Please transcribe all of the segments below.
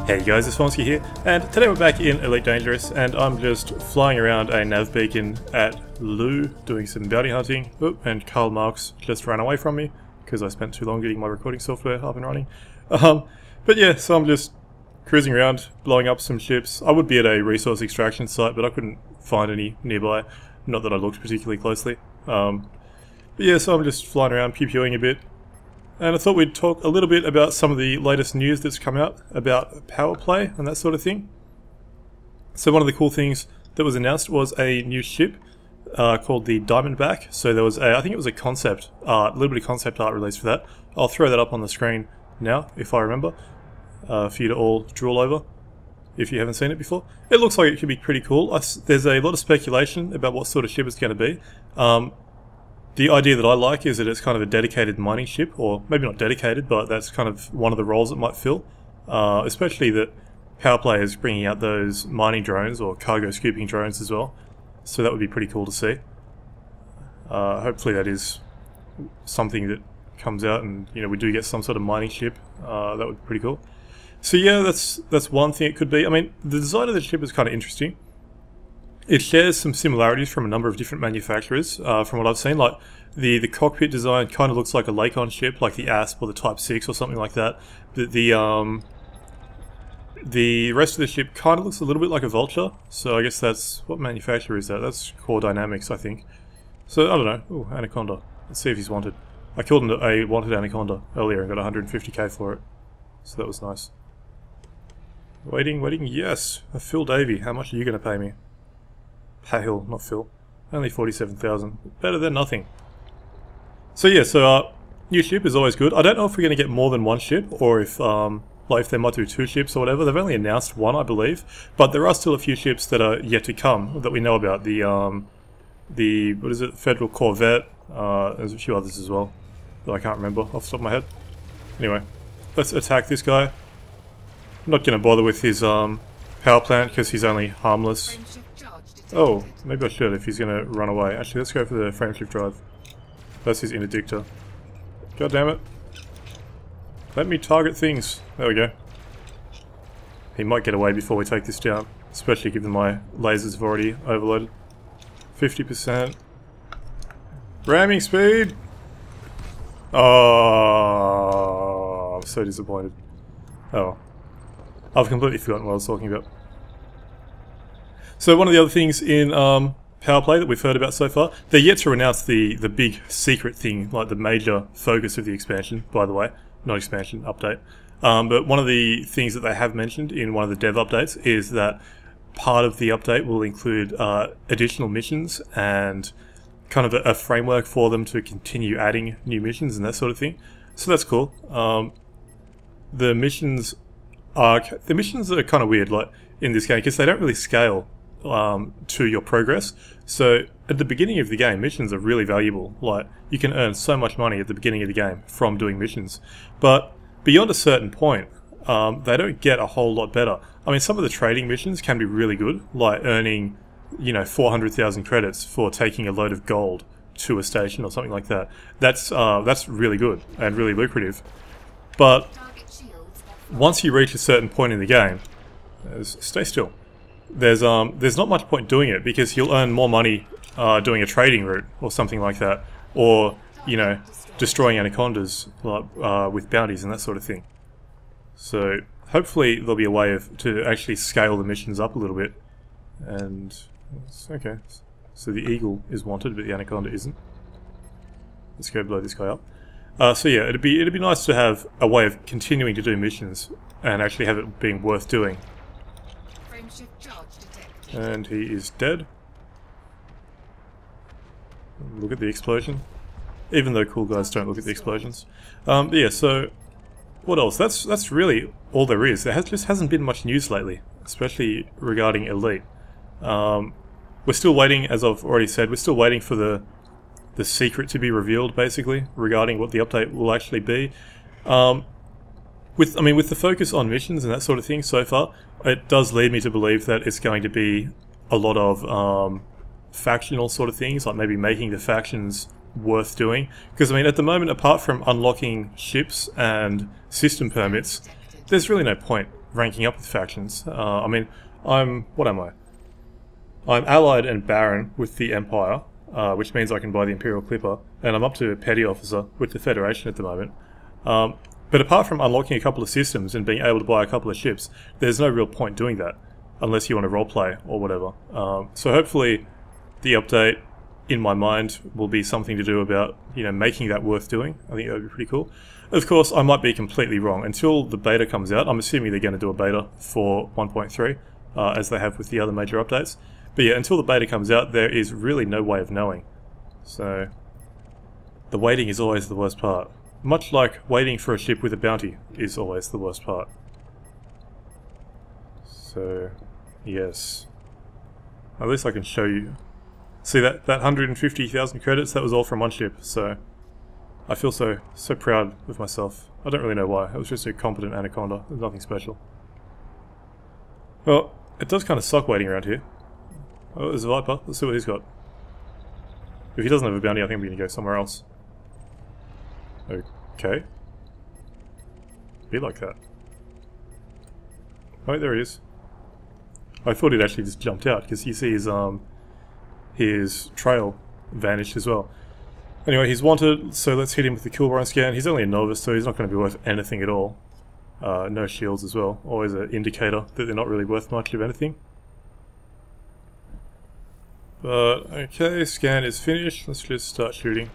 Hey guys, it's Vornskyr here, and today we're back in Elite Dangerous, and I'm just flying around a nav beacon at Lou, doing some bounty hunting. Oop, and Karl Marx just ran away from me, because I spent too long getting my recording software up and running. But yeah, so I'm just cruising around, blowing up some ships. I would be at a resource extraction site, but I couldn't find any nearby. Not that I looked particularly closely. But yeah, so I'm just flying around, pew-pewing a bit. And I thought we'd talk a little bit about some of the latest news that's come out about Powerplay and that sort of thing. So one of the cool things that was announced was a new ship called the Diamondback. So there was I think it was a concept art, a little bit of concept art released for that. I'll throw that up on the screen now, if I remember, for you to all drool over, if you haven't seen it before. It looks like it could be pretty cool. There's a lot of speculation about what sort of ship it's going to be. The idea that I like is that it's kind of a dedicated mining ship, or maybe not dedicated, but that's kind of one of the roles it might fill. Especially that Powerplay is bringing out those mining drones, or cargo scooping drones as well. So that would be pretty cool to see. Hopefully that is something that comes out and, you know, we do get some sort of mining ship. That would be pretty cool. So yeah, that's one thing it could be. I mean, the design of the ship is kind of interesting. It shares some similarities from a number of different manufacturers, from what I've seen. Like, the cockpit design kind of looks like a Lakon ship, like the Asp or the Type 6 or something like that. But the rest of the ship kind of looks a little bit like a Vulture, so I guess that's... what manufacturer is that? That's Core Dynamics, I think. So, I don't know. Ooh, Anaconda. Let's see if he's wanted. I killed a wanted Anaconda earlier and got 150k for it, so that was nice. Waiting, yes! Phil Davey, how much are you going to pay me? Hill, not Phil. Only 47,000. Better than nothing. So yeah, new ship is always good. I don't know if we're going to get more than one ship, or if like if they might do two ships or whatever. They've only announced one, I believe, but there are still a few ships that are yet to come that we know about. The what is it? Federal Corvette. There's a few others as well that I can't remember off the top of my head. Anyway, let's attack this guy. I'm not going to bother with his power plant because he's only harmless. Oh, maybe I should if he's going to run away. Actually, let's go for the frameshift drive. That's his interdictor. God damn it. Let me target things. There we go. He might get away before we take this down, especially given my lasers have already overloaded. 50%. Ramming speed! Oh, I'm so disappointed. Oh. I've completely forgotten what I was talking about. So one of the other things in Powerplay that we've heard about so far, they're yet to announce the big secret thing, like the major focus of the expansion, by the way. Not expansion, update. But one of the things that they have mentioned in one of the dev updates is that part of the update will include additional missions and kind of a framework for them to continue adding new missions and that sort of thing. So that's cool. The missions are kind of weird, like in this game, because they don't really scale to your progress. So at the beginning of the game, missions are really valuable. Like, you can earn so much money at the beginning of the game from doing missions. But beyond a certain point, they don't get a whole lot better. I mean, some of the trading missions can be really good, like earning, you know, 400,000 credits for taking a load of gold to a station or something like that. That's really good and really lucrative. But once you reach a certain point in the game, stay still. There's not much point doing it, because you'll earn more money doing a trading route or something like that, or, you know, destroying anacondas with bounties and that sort of thing. So hopefully there'll be a way to actually scale the missions up a little bit. And okay, so the eagle is wanted, but the anaconda isn't. Let's go blow this guy up. So yeah, it'd be nice to have a way of continuing to do missions and actually have it being worth doing. And he is dead. Look at the explosion. Even though cool guys don't look at the explosions. But yeah, so what else? That's really all there is. There just hasn't been much news lately, especially regarding Elite. We're still waiting, as I've already said, we're still waiting for the secret to be revealed, basically, regarding what the update will actually be. With the focus on missions and that sort of thing so far, it does lead me to believe that it's going to be a lot of factional sort of things, like maybe making the factions worth doing. Because, I mean, at the moment, apart from unlocking ships and system permits, there's really no point ranking up with factions. I mean, what am I? I'm allied and baron with the Empire, which means I can buy the Imperial Clipper, and I'm up to Petty Officer with the Federation at the moment. But apart from unlocking a couple of systems and being able to buy a couple of ships, there's no real point doing that, unless you want to roleplay or whatever. So hopefully the update, in my mind, will be something to do about, you know, making that worth doing. I think that would be pretty cool. Of course, I might be completely wrong. Until the beta comes out, I'm assuming they're going to do a beta for 1.3, as they have with the other major updates. But yeah, until the beta comes out, there is really no way of knowing. So, the waiting is always the worst part. Much like waiting for a ship with a bounty is always the worst part. So, yes. At least I can show you. See that 150,000 credits, that was all from one ship, so I feel so proud of myself. I don't really know why, it was just a competent Anaconda, there's nothing special. Well, it does kind of suck waiting around here. Oh, there's a Viper, let's see what he's got. If he doesn't have a bounty, I think we're going to go somewhere else. Okay. Be like that. Oh, there he is. I thought he'd actually just jumped out, because you see his trail vanished as well. Anyway, he's wanted, so let's hit him with the Killborn scan. He's only a novice, so he's not going to be worth anything at all. No shields as well. Always an indicator that they're not really worth much of anything. But, okay, scan is finished. Let's just start shooting.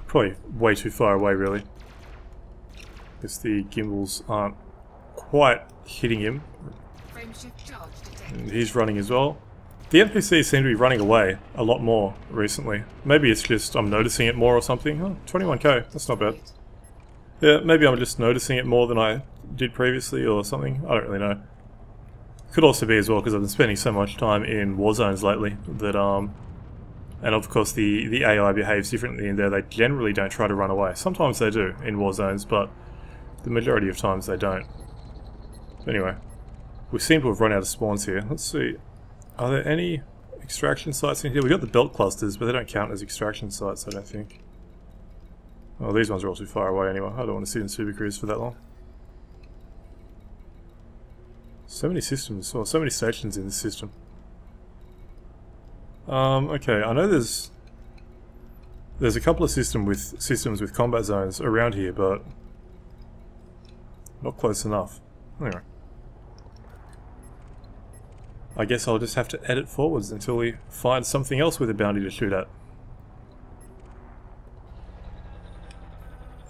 Probably way too far away, really. Because the gimbals aren't quite hitting him. And he's running as well. The NPCs seem to be running away a lot more recently. Maybe it's just I'm noticing it more or something. Oh, 21k, that's not bad. Yeah, maybe I'm just noticing it more than I did previously or something. I don't really know. Could also be as well because I've been spending so much time in war zones lately that and of course the AI behaves differently in there. They generally don't try to run away. Sometimes they do in war zones, but the majority of times they don't. Anyway, we seem to have run out of spawns here. Let's see. Are there any extraction sites in here? We've got the belt clusters, but they don't count as extraction sites, I don't think. Oh, these ones are all too far away anyway. I don't want to sit in Super Cruise for that long. So many systems, or so many stations in this system. Okay, I know there's a couple of systems with combat zones around here, but not close enough. Anyway. I guess I'll just have to edit forwards until we find something else with a bounty to shoot at.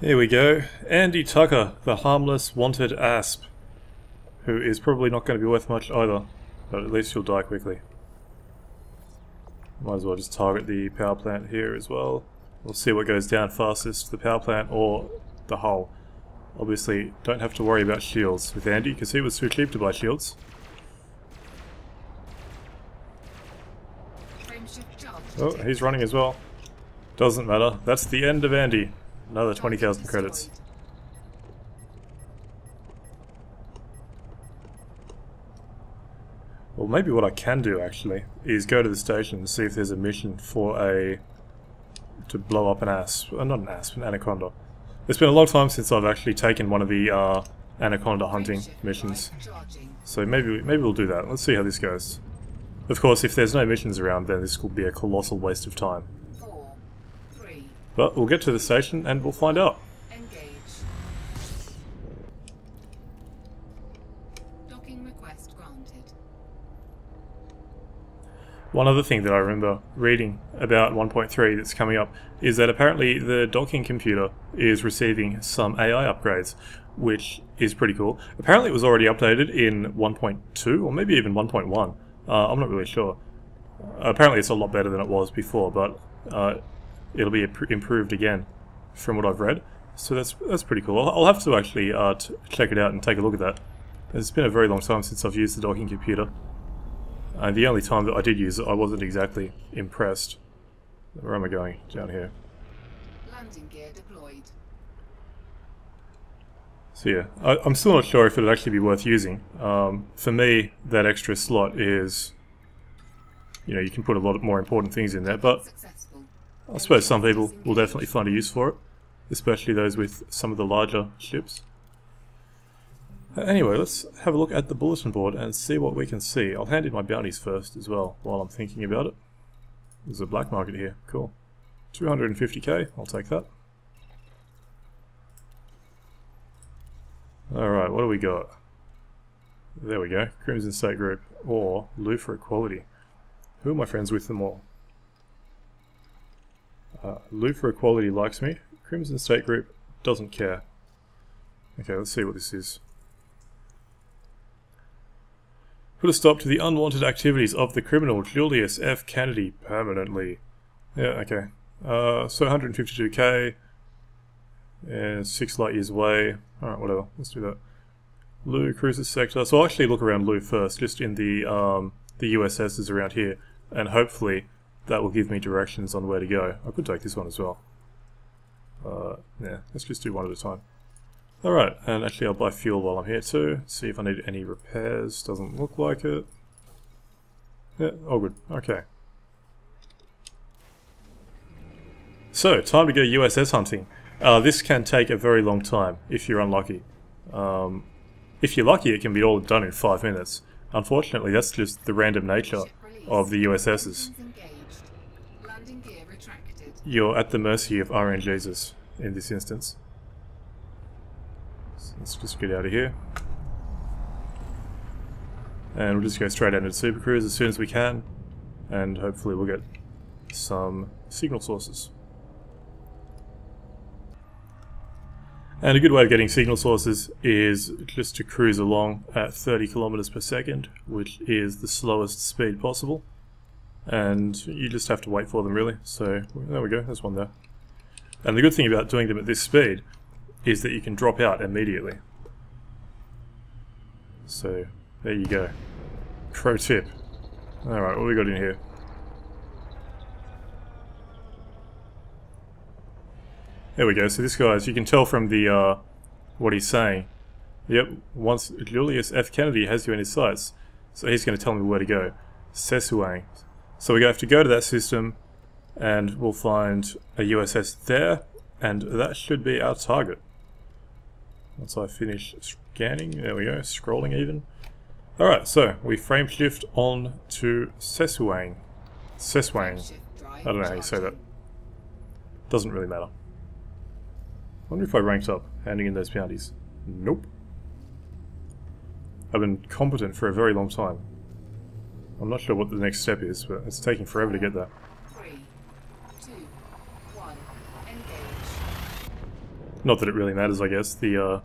Here we go. Andy Tucker, the harmless wanted asp, who is probably not going to be worth much either, but at least he'll die quickly. Might as well just target the power plant here as well. We'll see what goes down fastest, the power plant or the hull. Obviously, don't have to worry about shields with Andy, because he was too cheap to buy shields. Oh, he's running as well. Doesn't matter. That's the end of Andy. Another 20,000 credits. Well, maybe what I can do actually is go to the station and see if there's a mission for to blow up an asp. Not an asp, an anaconda. It's been a long time since I've actually taken one of the anaconda hunting missions. So maybe we'll do that. Let's see how this goes. Of course, if there's no missions around, then this will be a colossal waste of time. But we'll get to the station and we'll find out. Docking request granted. One other thing that I remember reading about 1.3 that's coming up is that apparently the docking computer is receiving some AI upgrades, which is pretty cool. Apparently it was already updated in 1.2 or maybe even 1.1. I'm not really sure. Apparently it's a lot better than it was before, but it'll be improved again from what I've read. So that's pretty cool. I'll have to actually check it out and take a look at that. It's been a very long time since I've used the docking computer. And the only time that I did use it, I wasn't exactly impressed. Where am I going? Down here. Landing gear deployed. So yeah, I'm still not sure if it'd actually be worth using. For me, that extra slot is, you know, you can put a lot more important things in there, but I suppose some people will definitely find a use for it, especially those with some of the larger ships. Anyway, let's have a look at the bulletin board and see what we can see. I'll hand in my bounties first as well, while I'm thinking about it. There's a black market here, cool. 250k, I'll take that. Alright, what do we got? There we go, Crimson State Group, or Lou for Equality. Who are my friends with them all? Lou for Equality likes me, Crimson State Group doesn't care. Okay, let's see what this is. Put a stop to the unwanted activities of the criminal Julius F. Kennedy permanently. Yeah, okay. So 152k, and 6 light years away. Alright, whatever, let's do that. Lou cruises sector. So I'll actually look around Lou first, just in the USSs around here, and hopefully that will give me directions on where to go. I could take this one as well. Yeah, let's just do one at a time. Alright, and actually I'll buy fuel while I'm here too, see if I need any repairs. Doesn't look like it. Yeah, all good. Okay. So, time to go USS hunting. This can take a very long time, if you're unlucky. If you're lucky, it can be all done in 5 minutes. Unfortunately, that's just the random nature of the USSs. You're at the mercy of RNGesus in this instance. So let's just get out of here. And we'll just go straight out into Super Cruise as soon as we can. And hopefully we'll get some signal sources. And a good way of getting signal sources is just to cruise along at 30 kilometers per second, which is the slowest speed possible. And you just have to wait for them, really. So there we go, there's one there. And the good thing about doing them at this speed is that you can drop out immediately. So there you go. Pro tip. Alright, what we got in here? There we go, so this guy, as you can tell from the, what he's saying, yep, once Julius F. Kennedy has you in his sights, so he's going to tell me where to go. Sesuang. So we have to go to that system, and we'll find a USS there, and that should be our target. Once I finish scanning, there we go, scrolling even. Alright, so we frame shift on to Sesuang. Sesuang. I don't know how you say that. Doesn't really matter. I wonder if I ranked up, handing in those bounties. Nope. I've been competent for a very long time. I'm not sure what the next step is, but it's taking forever to get there. 3, 2, 1, engage. Not that it really matters, I guess. The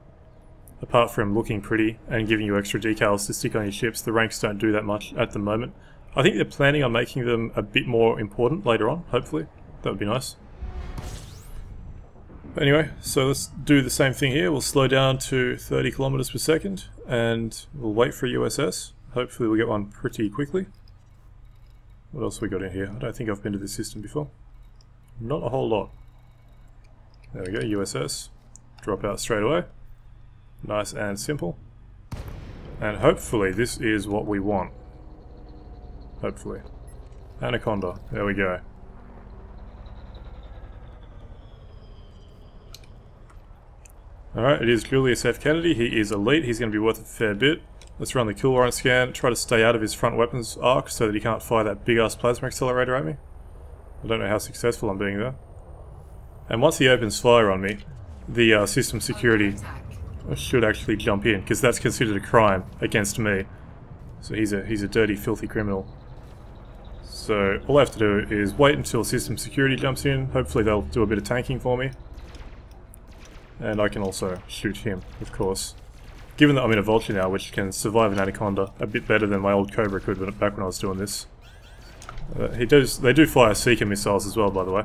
apart from looking pretty and giving you extra decals to stick on your ships, the ranks don't do that much at the moment. I think they're planning on making them a bit more important later on, hopefully. That would be nice. Anyway, so let's do the same thing here. We'll slow down to 30 kilometers per second and we'll wait for a USS. Hopefully we'll get one pretty quickly. What else have we got in here? I don't think I've been to this system before. Not a whole lot. There we go, USS. Drop out straight away. Nice and simple. And hopefully this is what we want. Hopefully. Anaconda. There we go. Alright, it is Julius F. Kennedy. He is elite. He's going to be worth a fair bit. Let's run the kill warrant scan. Try to stay out of his front weapons arc so that he can't fire that big ass plasma accelerator at me. I don't know how successful I'm being there. And once he opens fire on me, the system security should actually jump in, because that's considered a crime against me. So he's a dirty, filthy criminal. So all I have to do is wait until system security jumps in. Hopefully they'll do a bit of tanking for me. And I can also shoot him, of course. Given that I'm in a Vulture now, which can survive an Anaconda a bit better than my old Cobra could back when I was doing this. They do fire Seeker missiles as well, by the way.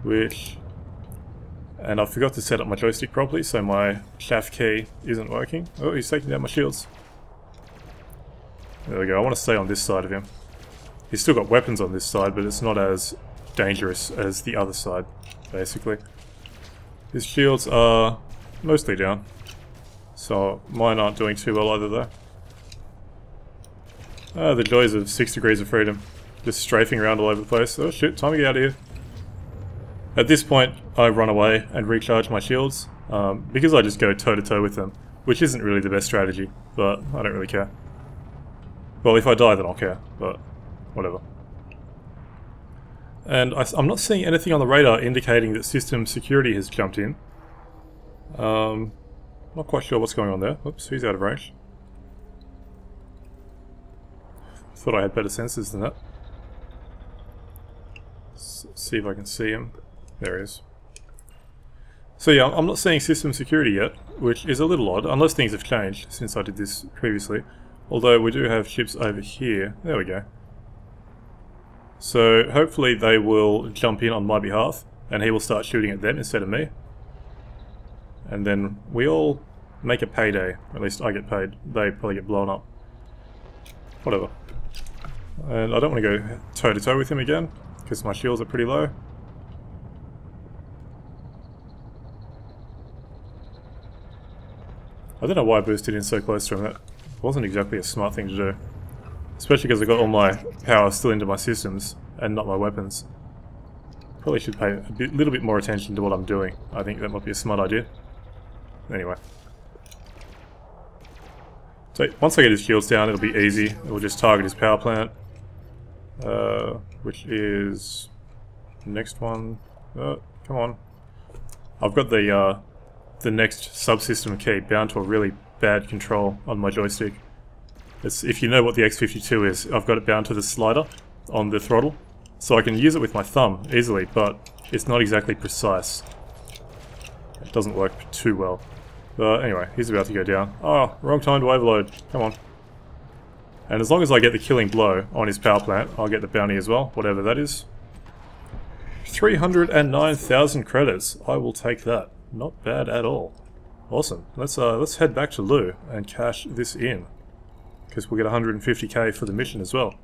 Which... And I forgot to set up my joystick properly, so my shaft key isn't working. Oh, he's taking down my shields. There we go, I want to stay on this side of him. He's still got weapons on this side, but it's not as dangerous as the other side, basically. His shields are mostly down, so mine aren't doing too well either though. The joys of 6 degrees of freedom. Just strafing around all over the place. Oh shit, time to get out of here. At this point, I run away and recharge my shields, because I just go toe to toe with them. which isn't really the best strategy, but I don't really care. Well, if I die then I'll care, but whatever. And I'm not seeing anything on the radar indicating that system security has jumped in. Not quite sure what's going on there. Oops, he's out of range. Thought I had better sensors than that. See if I can see him. There he is. So yeah, I'm not seeing system security yet, which is a little odd, unless things have changed since I did this previously. Although we do have ships over here. There we go. So hopefully they will jump in on my behalf, and he will start shooting at them instead of me. And then we all make a payday. At least I get paid. They probably get blown up. Whatever. And I don't want to go toe to toe with him again, because my shields are pretty low. I don't know why I boosted in so close to him. That wasn't exactly a smart thing to do. Especially because I got all my power still into my systems, and not my weapons. Probably should pay a little bit more attention to what I'm doing. I think that might be a smart idea. Anyway. So once I get his shields down, it'll be easy. We'll just target his power plant. Which is... the next one. Come on. I've got the next subsystem key bound to a really bad control on my joystick. If you know what the X52 is, I've got it bound to the slider on the throttle. So I can use it with my thumb easily, but it's not exactly precise. It doesn't work too well. But anyway, he's about to go down. Oh, wrong time to overload. Come on. And as long as I get the killing blow on his power plant, I'll get the bounty as well, whatever that is. 309,000 credits. I will take that. Not bad at all. Awesome. Let's head back to Lu and cash this in, because we'll get 150k for the mission as well.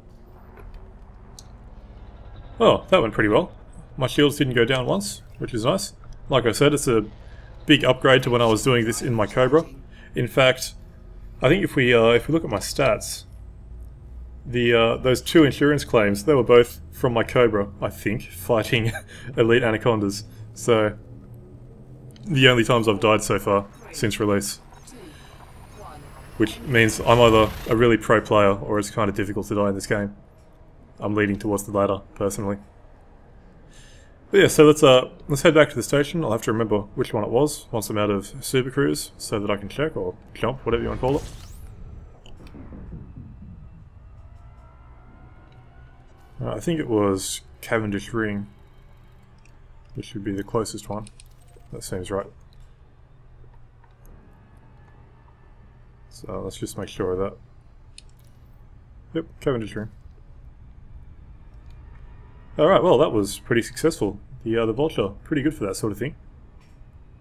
Oh, that went pretty well. My shields didn't go down once, which is nice. Like I said, it's a big upgrade to when I was doing this in my Cobra. In fact, I think if we look at my stats, those 2 insurance claims, they were both from my Cobra, I think, fighting Elite Anacondas. So, the only times I've died so far since release. Which means I'm either a really pro player or it's kind of difficult to die in this game. I'm leaning towards the latter, personally. But yeah, so let's head back to the station. I'll have to remember which one it was once I'm out of Super Cruise, so that I can check, or jump, whatever you want to call it. I think it was Cavendish Ring, which would be the closest one. That seems right. So let's just make sure of that. Yep, Cavendish Ring. Alright, well that was pretty successful. The Vulture, pretty good for that sort of thing.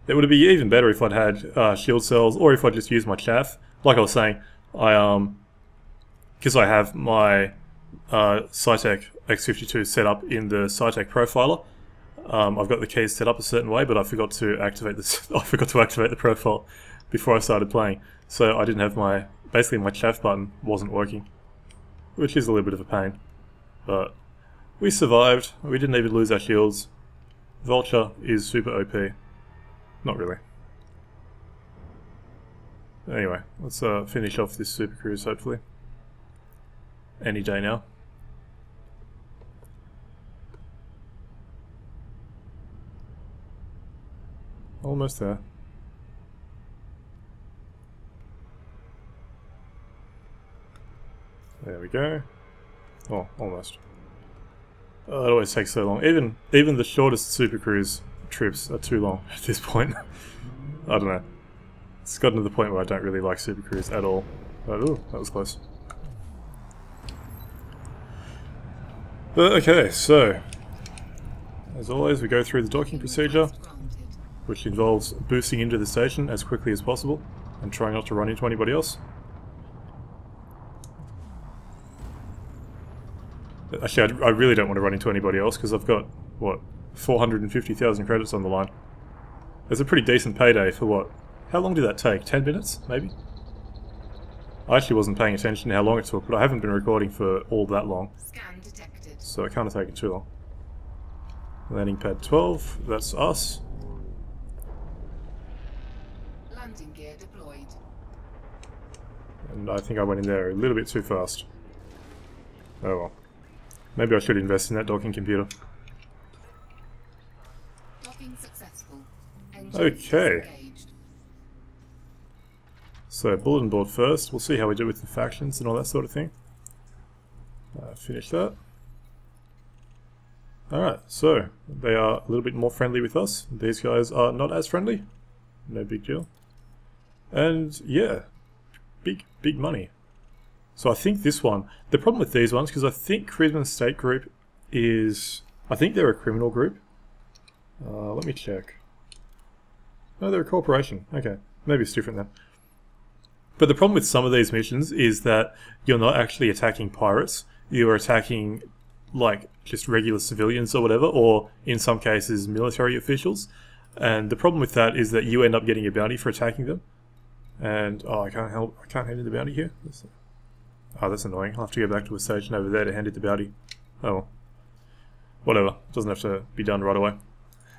It would be even better if I'd had shield cells, or if I just used my chaff. Like I was saying, because I have my Saitek X52 set up in the Saitek profiler. I've got the keys set up a certain way, but I forgot to activate this. I forgot to activate the profile before I started playing, so I didn't have basically my chaff button wasn't working, which is a little bit of a pain. But we survived. We didn't even lose our shields. Vulture is super OP. Not really. Anyway, let's finish off this Super Cruise hopefully. Any day now. Almost there. There we go. Oh, almost. It always takes so long. Even the shortest Super Cruise trips are too long at this point. I don't know. It's gotten to the point where I don't really like Super Cruise at all. But, ooh, that was close. But, okay, so as always, we go through the docking procedure, which involves boosting into the station as quickly as possible and trying not to run into anybody else. Actually, I really don't want to run into anybody else because I've got, what, 450,000 credits on the line. It's a pretty decent payday for what? How long did that take? 10 minutes, maybe? I actually wasn't paying attention to how long it took, but I haven't been recording for all that long. Scan detected. So it can't have taken too long. Landing pad 12, that's us. Landing gear deployed. And I think I went in there a little bit too fast. Oh well. Maybe I should invest in that docking computer. Docking successful. Okay. So, bulletin board first. We'll see how we do with the factions and all that sort of thing. Finish that. Alright, so they are a little bit more friendly with us. These guys are not as friendly. No big deal. And yeah, big money. So I think this one, the problem with these ones, because I think Criminal State Group is, I think they're a criminal group. Let me check. No, they're a corporation. Okay, maybe it's different then. But the problem with some of these missions is that you're not actually attacking pirates. You're attacking, like, just regular civilians or whatever, or in some cases military officials. And the problem with that is that you end up getting a bounty for attacking them. And oh, I can't hand in the bounty here. Oh, that's annoying. I'll have to go back to a station over there to hand in the bounty. Oh well. Whatever. Doesn't have to be done right away.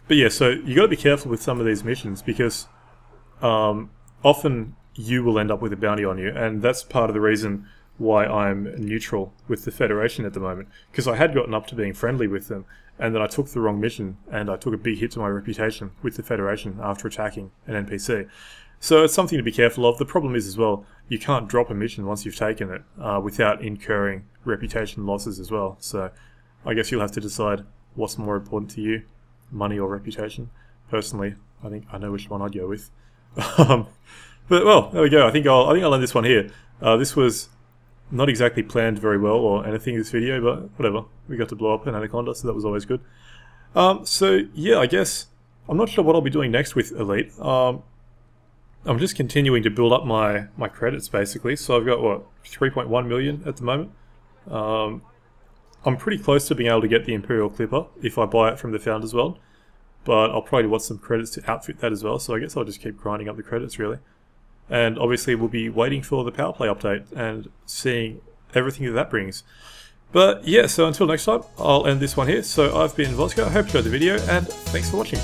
But yeah, so you got to be careful with some of these missions because often you will end up with a bounty on you, and that's part of the reason why I'm neutral with the Federation at the moment, because I had gotten up to being friendly with them, and then I took the wrong mission, and I took a big hit to my reputation with the Federation after attacking an NPC. So it's something to be careful of. The problem is as well, you can't drop a mission once you've taken it without incurring reputation losses as well. So I guess you'll have to decide what's more important to you, money or reputation. Personally, I think I know which one I'd go with. But well, there we go. I think I'll end this one here. This was not exactly planned very well or anything in this video, but whatever. We got to blow up an Anaconda, so that was always good. So yeah, I guess I'm not sure what I'll be doing next with Elite. I'm just continuing to build up my credits basically. So I've got what, 3.1 million at the moment. I'm pretty close to being able to get the Imperial Clipper if I buy it from the Founders World, but I'll probably want some credits to outfit that as well. So I guess I'll just keep grinding up the credits really. And obviously we'll be waiting for the Powerplay update and seeing everything that brings. But yeah, so until next time, I'll end this one here. So I've been Vulture, I hope you enjoyed the video, and thanks for watching.